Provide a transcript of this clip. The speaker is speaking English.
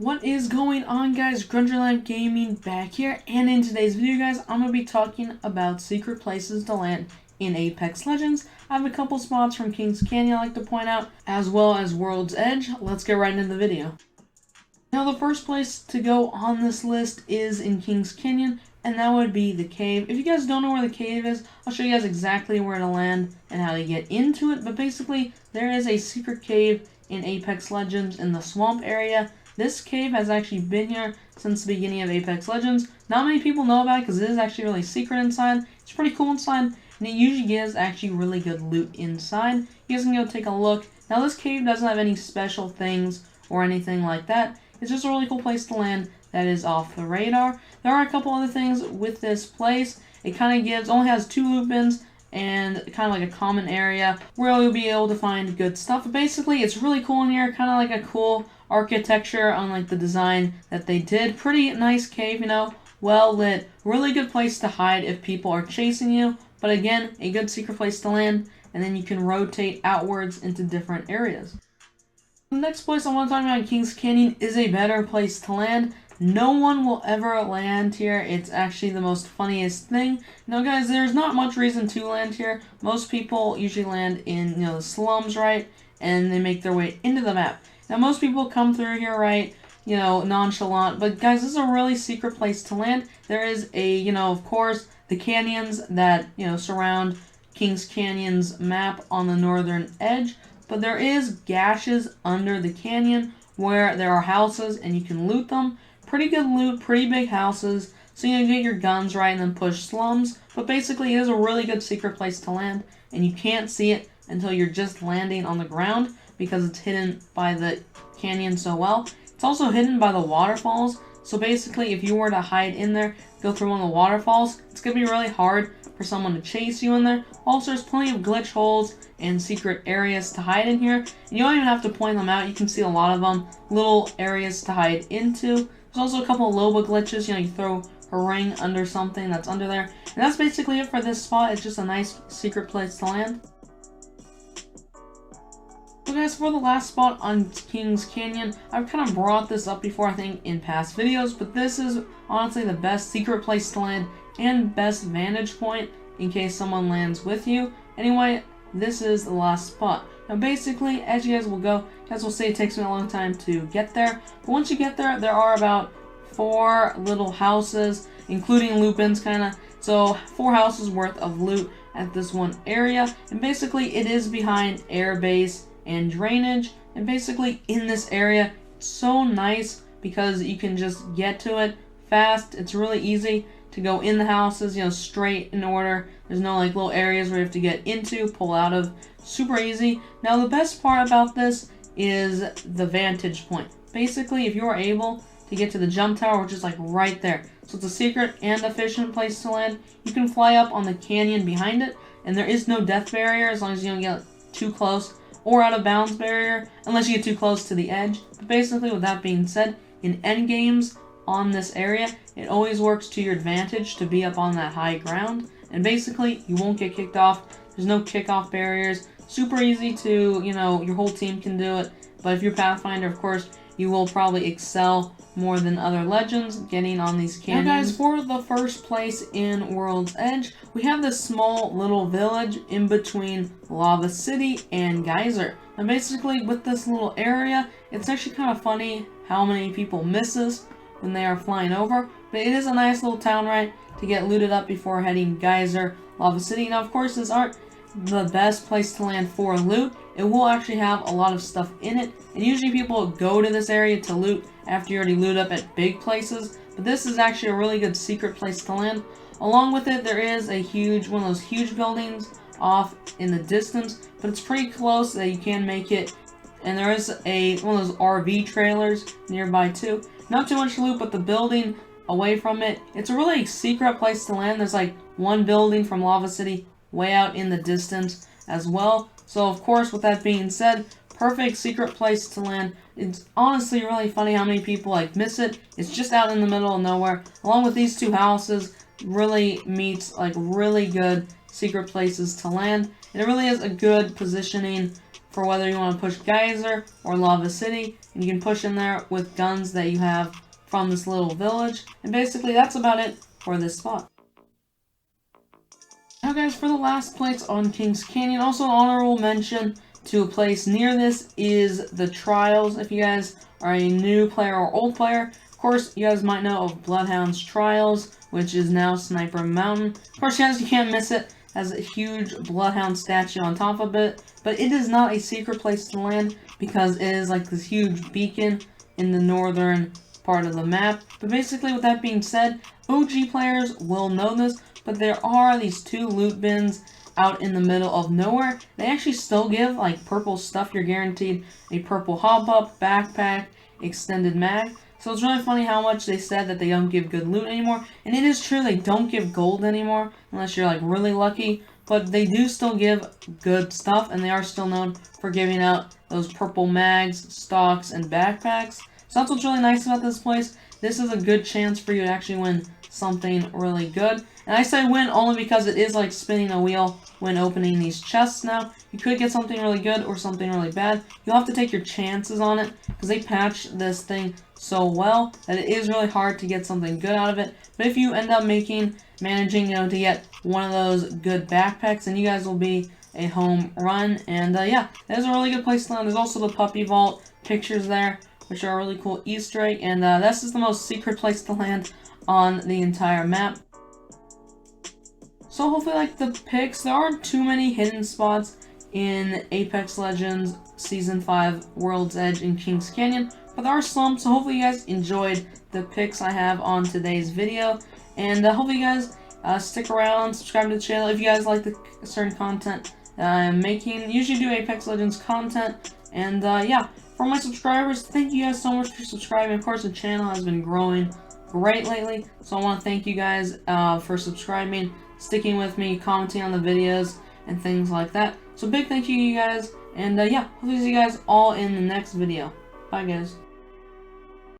What is going on, guys? Grungerlife Gaming back here, and in today's video, guys, I'm going to be talking about secret places to land in Apex Legends. I have a couple spots from Kings Canyon I like to point out, as well as World's Edge. Let's get right into the video. Now, the first place to go on this list is in Kings Canyon, and that would be the cave. If you guys don't know where the cave is, I'll show you guys exactly where to land and how to get into it. But basically, there is a secret cave in Apex Legends in the swamp area. This cave has actually been here since the beginning of Apex Legends. Not many people know about it because it is actually really secret inside. It's pretty cool inside, and it usually gives actually really good loot inside. You guys can go take a look. Now, this cave doesn't have any special things or anything like that. It's just a really cool place to land that is off the radar. There are a couple other things with this place. It kind of only has 2 loot bins and kind of like a common area where you'll be able to find good stuff. But basically, it's really cool in here, kind of like a cool architecture on like the design that they did. Pretty nice cave, you know, well lit, really good place to hide if people are chasing you. But again, a good secret place to land, and then you can rotate outwards into different areas. The next place I want to talk about in Kings Canyon is a better place to land. No one will ever land here. It's actually the most funniest thing. Now, guys, there's not much reason to land here. Most people usually land in, the slums, right? And they make their way into the map. Now, most people come through here, right, nonchalant. But, guys, this is a really secret place to land. There is a, of course, the canyons that, surround Kings Canyon's map on the northern edge. But there is gashes under the canyon where there are houses and you can loot them. Pretty good loot, pretty big houses, so you can get your guns right and then push slums. But basically, it is a really good secret place to land, and you can't see it until you're just landing on the ground because it's hidden by the canyon so well. It's also hidden by the waterfalls, so basically, if you were to hide in there, go through one of the waterfalls, it's going to be really hard for someone to chase you in there. Also, there's plenty of glitch holes and secret areas to hide in here, and you don't even have to point them out. You can see a lot of them, little areas to hide into. There's also a couple of Loba glitches, you throw a ring under something that's under there. And that's basically it for this spot. It's just a nice secret place to land. So guys, for the last spot on Kings Canyon, I've kind of brought this up before, I think, in past videos, but this is honestly the best secret place to land and best vantage point in case someone lands with you. Anyway, this is the last spot. Now basically, as you guys will go, guys will say it takes me a long time to get there. But once you get there, there are about 4 little houses, including loot bins kinda. So 4 houses worth of loot at this one area. And basically, it is behind air base and drainage. And basically, in this area, it's so nice because you can just get to it fast. It's really easy to go in the houses, straight in order. There's no like little areas where you have to get into, pull out of. Super easy. Now the best part about this is the vantage point. Basically, if you are able to get to the jump tower, which is like right there, so it's a secret and efficient place to land, you can fly up on the canyon behind it, and there is no death barrier as long as you don't get too close, or out of bounds barrier, unless you get too close to the edge. But basically, with that being said, in endgames on this area, it always works to your advantage to be up on that high ground, and basically, you won't get kicked off. There's no kickoff barriers. Super easy to, your whole team can do it. But if you're Pathfinder, of course, you will probably excel more than other legends getting on these canyons. Now guys, for the first place in World's Edge, we have this small little village in between Lava City and Geyser. Now basically, with this little area, it's actually kind of funny how many people miss this when they are flying over. But it is a nice little town, right, to get looted up before heading Geyser, Lava City. Now, of course, these aren't the best place to land for loot. It will actually have a lot of stuff in it, and usually people go to this area to loot after you already loot up at big places, but this is actually a really good secret place to land. Along with it, there is a one of those huge buildings off in the distance, but it's pretty close that you can make it, and there is one of those RV trailers nearby too. Not too much loot, but the building away from it, it's a really secret place to land. There's like one building from Lava City way out in the distance as well. So of course, with that being said, perfect secret place to land. It's honestly really funny how many people miss it. It's just out in the middle of nowhere. Along with these 2 houses, really meets really good secret places to land. And it really is a good positioning for whether you want to push Geyser or Lava City, and you can push in there with guns that you have from this little village, and basically that's about it for this spot. Now guys, for the last place on Kings Canyon, also an honorable mention to a place near this is the Trials. If you guys are a new player or old player, of course, you guys might know of Bloodhound's Trials, which is now Sniper Mountain. Of course, guys, you can't miss it. It has a huge Bloodhound statue on top of it, but it is not a secret place to land because it is like this huge beacon in the northern part of the map. But basically, with that being said, OG players will know this, but there are these 2 loot bins out in the middle of nowhere. They actually still give like purple stuff. You're guaranteed a purple hop-up, backpack, extended mag. So it's really funny how much they said that they don't give good loot anymore. And it is true, they don't give gold anymore, unless you're like really lucky. But they do still give good stuff, and they are still known for giving out those purple mags, stocks, and backpacks. So that's what's really nice about this place. This is a good chance for you to actually win something really good. And I say win only because it is like spinning a wheel when opening these chests now. You could get something really good or something really bad. You'll have to take your chances on it because they patched this thing so well that it is really hard to get something good out of it. But if you end up managing, to get one of those good backpacks, then you guys will be a home run. And yeah, that is a really good place to land. There's also the Puppy Vault pictures there, which are a really cool Easter egg. And this is the most secret place to land on the entire map. So hopefully like the picks. There aren't too many hidden spots in Apex Legends Season 5 World's Edge in Kings Canyon, but there are some, so hopefully you guys enjoyed the picks I have on today's video, and hopefully you guys stick around, subscribe to the channel if you guys like the certain content that I'm making. Usually do Apex Legends content, and yeah, for my subscribers, thank you guys so much for subscribing. Of course, the channel has been growing great lately, so I want to thank you guys for subscribing, sticking with me, commenting on the videos, and things like that. So big thank you, you guys, and yeah, hopefully see you guys all in the next video. Bye, guys.